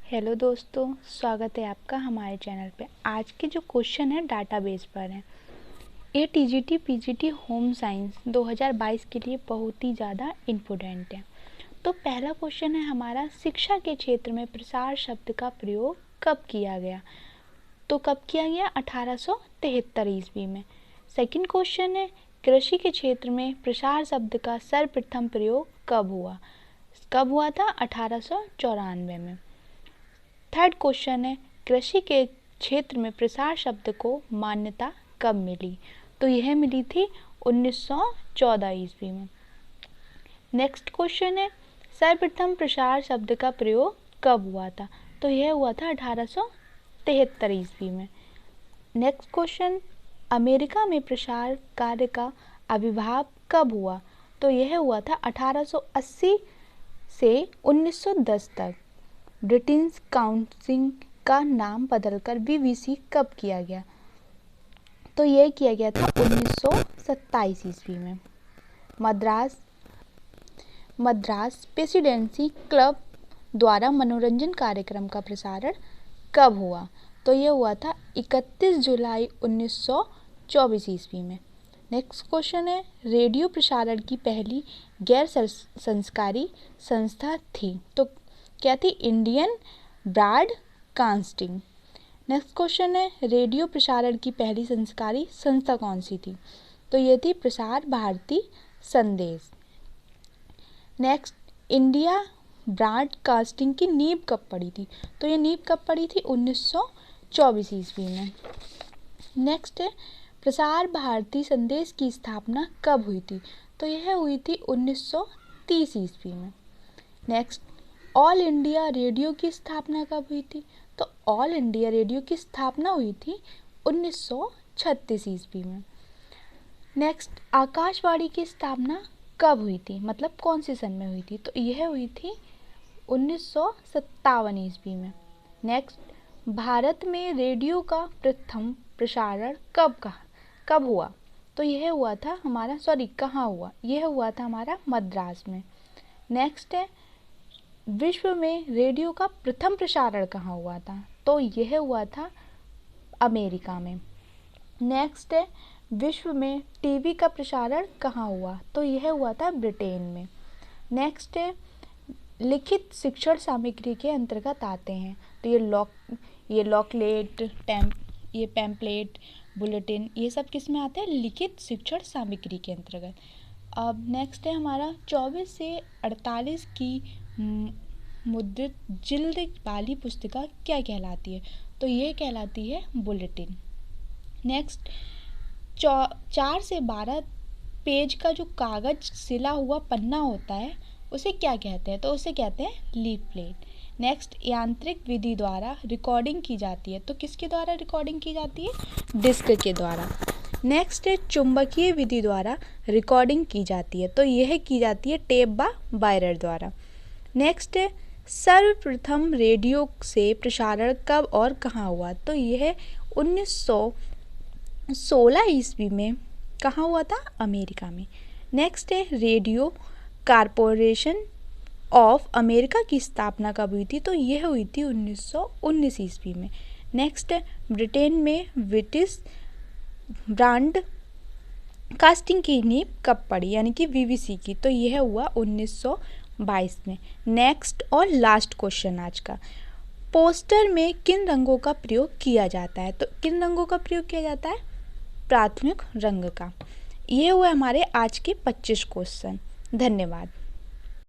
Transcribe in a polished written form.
Hello दोस्तों, स्वागत है आपका हमारे चैनल पे। आज के जो क्वेश्चन है डाटाबेस पर है। ये टीजीटी पीजीटी होम साइंस 2022 के लिए बहुत ही ज़्यादा इम्पोर्टेंट है। तो पहला क्वेश्चन है हमारा, शिक्षा के क्षेत्र में प्रसार शब्द का प्रयोग कब किया गया? तो कब किया गया? 1873 ईस्वी में। सेकंड क्वेश्चन है, कृषि के क्षेत्र में प्रसार शब्द का सर्वप्रथम प्रयोग कब हुआ? कब हुआ था? 1894 में। थर्ड क्वेश्चन है, कृषि के क्षेत्र में प्रसार शब्द को मान्यता कब मिली? तो यह मिली थी 1914 ईस्वी में। नेक्स्ट क्वेश्चन है, सर्वप्रथम प्रसार शब्द का प्रयोग कब हुआ था? तो यह हुआ था 1873 ईस्वी में। नेक्स्ट क्वेश्चन, अमेरिका में प्रसार कार्य का आविर्भाव कब हुआ? तो यह हुआ था 1880 से 1910 तक। ब्रिटिश काउंसिल का नाम बदलकर बीबीसी कब किया गया? तो यह किया गया था 1927 ईस्वी में। मद्रास प्रेसिडेंसी क्लब द्वारा मनोरंजन कार्यक्रम का प्रसारण कब हुआ? तो यह हुआ था 31 जुलाई 1924 ईस्वी में। नेक्स्ट क्वेश्चन है, रेडियो प्रसारण की पहली गैर सरकारी संस्था थी, तो क्या थी? Indian broadcasting. नेक्स्ट क्वेश्चन है, रेडियो प्रसारण की पहली सरकारी संस्था कौन सी थी? तो ये थी प्रसार भारती संदेश। नेक्स्ट, इंडिया ब्रॉडकास्टिंग की नींव कब पड़ी थी? तो ये नींव कब पड़ी थी? 1924 ईस्वी में। नेक्स्ट है, प्रसार भारती संदेश की स्थापना कब हुई थी? तो यह हुई थी 1930 ईस्वी में। नेक्स्ट, ऑल इंडिया रेडियो की स्थापना कब हुई थी? तो ऑल इंडिया रेडियो की स्थापना हुई थी 1936 ईस्वी में। नेक्स्ट, आकाशवाणी की स्थापना कब हुई थी? मतलब कौन से सन में हुई थी? तो यह हुई थी 1957 ईस्वी में। नेक्स्ट, भारत में रेडियो का प्रथम प्रसारण कब हुआ? तो यह हुआ था हमारा कहाँ हुआ? यह हुआ था हमारा मद्रास में। नेक्स्ट है, विश्व में रेडियो का प्रथम प्रसारण कहाँ हुआ था? तो यह हुआ था अमेरिका में। नेक्स्ट है, विश्व में टीवी का प्रसारण कहाँ हुआ? तो यह हुआ था ब्रिटेन में। नेक्स्ट है, लिखित शिक्षण सामग्री के अंतर्गत आते हैं, तो ये लॉकलेट, ये पैम्पलेट, बुलेटिन, ये सब किस में आते हैं? लिखित शिक्षण सामग्री के अंतर्गत। अब नेक्स्ट है हमारा 24 से 48 की मुद्रित जिल्द वाली पुस्तिका क्या कहलाती है? तो ये कहलाती है बुलेटिन। नेक्स्ट, 4 से 12 पेज का जो कागज सिला हुआ पन्ना होता है उसे क्या कहते हैं? तो उसे कहते हैं लीफलेट। नेक्स्ट, यांत्रिक विधि द्वारा रिकॉर्डिंग की जाती है, तो किसके द्वारा रिकॉर्डिंग की जाती है? डिस्क के द्वारा। नेक्स्ट है, चुंबकीय विधि द्वारा रिकॉर्डिंग की जाती है, तो यह की जाती है टेप वायरर द्वारा। नेक्स्ट है, सर्वप्रथम रेडियो से प्रसारण कब और कहाँ हुआ? तो यह 1916 ईस्वी में कहाँ हुआ था? अमेरिका में। नेक्स्ट है, रेडियो कॉरपोरेशन ऑफ अमेरिका की स्थापना कब हुई थी? तो यह हुई थी 1919 ईस्वी में। नेक्स्ट है, ब्रिटेन में ब्रिटिश ब्रॉडकास्टिंग की नींव कब पड़ी, यानी कि बीबीसी की? तो यह हुआ 1922 में। नेक्स्ट और लास्ट क्वेश्चन आज का, पोस्टर में किन रंगों का प्रयोग किया जाता है? तो किन रंगों का प्रयोग किया जाता है? प्राथमिक रंग का। ये हुए हमारे आज के 25 क्वेश्चन। धन्यवाद।